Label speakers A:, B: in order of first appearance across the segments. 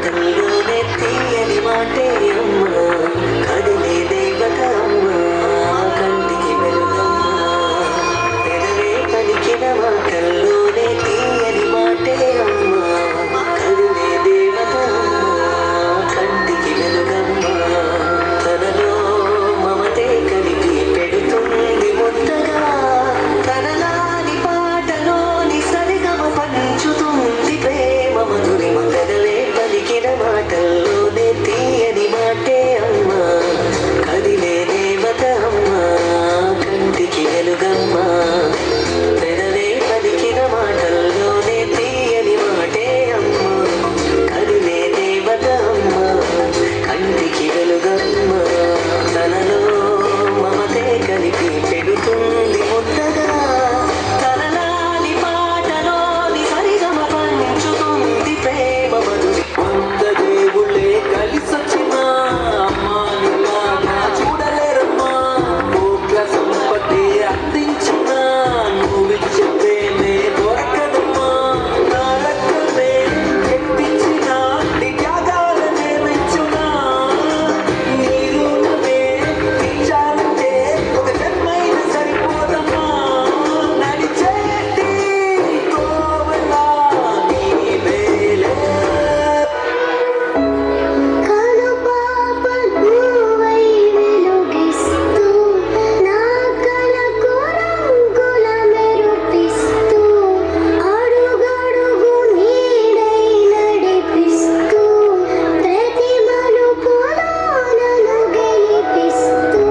A: మాటల్లోనే తీయని మాటే అమ్మ కదిలే దేవత అమ్మ కంటికి వెలుగమ్మ పెదవే పలికిన మాటల్లోనే తీయని మాటే అమ్మ కదిలే దేవత అమ్మ కంటికి వెలుగమ్మ తనలో మమతే కలిపి పెడుతుంది ముద్దగా తనలాని పాటలోని సరిగమ పంచుతుంది ప్రేమ మధురిమ పెదవే పలికిన మాటల్లోనే తీయని మాటే అమ్మ కదిలే దేవత అమ్మ కంటికి వెలుగమ్మ పెదవే పలికిన మాటల్లోనే తీయని మాటే అమ్మ కదిలే దేవత అమ్మ కంటికి వెలుగమ్మ తనలో మమతే కలిపి పెడుతుంది ముద్దగా తనలాని పాటలోని సరిగమ పంచుతుంది ప్రేమ మధురి వంద దేవుళ్ళే కలిసొచ్చిన అమ్మానిలాగా చూడలేరమ్మా కోట్ల సంపత్తి అందించిన నువ్విచ్చే ప్రేమే దొరకదమ్మా నా రక్తమే ఎత్తించిన నీ త్యాగాలనే మెచ్చునా నీ రుణమే తీర్చాలంటే ఒక జన్మైనా సరిపోదమ్మా నడిచేటి కోవెలా నీవేలే
B: కను పాప నువ్వై వెలుగిస్తూ నా కలకు రంగుల మెరుపిస్తూ అడుగడుగు నీడై నడిపిస్తూ ప్రతి మలుపులో నన్ను గెలిపిస్తూ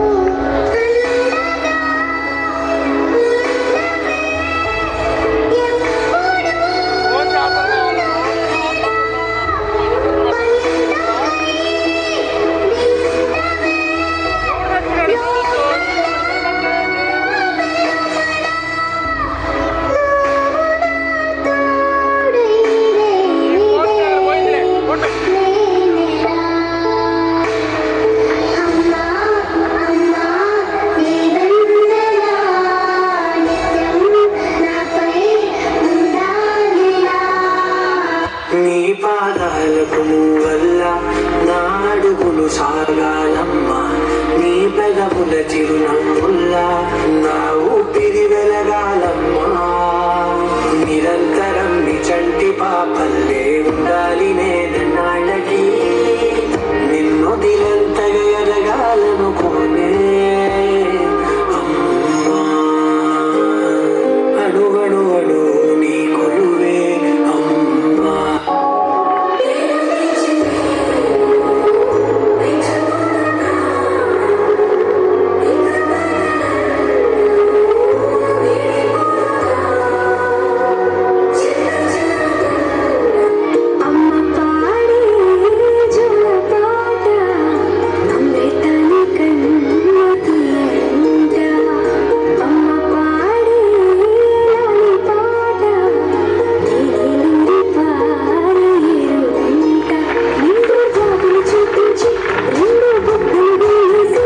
A: నీ పాదాలకు వల్ల నా అడుగులు సాగాలమ్మా నీ పెదవుల చిరునవ్వుల్లా నా ఊపిరి వెలగాలమ్మా నిరంతరం నీ చంటి పాపల్లే ఉండాలి నేనన్నాళ్ళకి నిన్ను దిలంతగా ఎదగాలనుకోనే అమ్మా అడుగడు అడు నీ కొలువే అమ్మా
B: అమ్మ పాడే జోలపాట అమృతాని కన్నుల తీయంట అమ్మ పాడే లాలి పాట నీలింది పారే ఎరుగంట నిండు జాబిలి చూపించి రెండు బొగ్గలు వేసి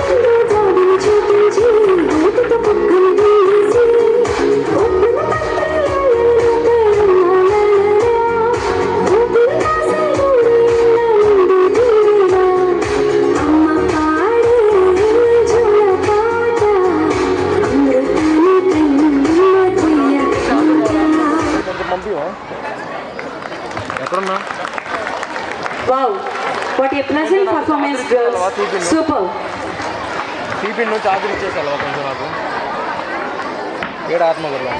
B: నిండు జాబిలి చూపించి నోటితో బొగ్గలు వేసి బొగ్గల అమ్మ పాడే జోలపాట అమృతాని కన్నుల తీయంట.
C: ఎక్కడున్నా
D: Wow, what a pleasant performance, girls. Super.
C: TP నుంచి ఆర్డర్ ఇచ్చేసాను కొంచెం నాకు ఏడు ఆత్మగర్భం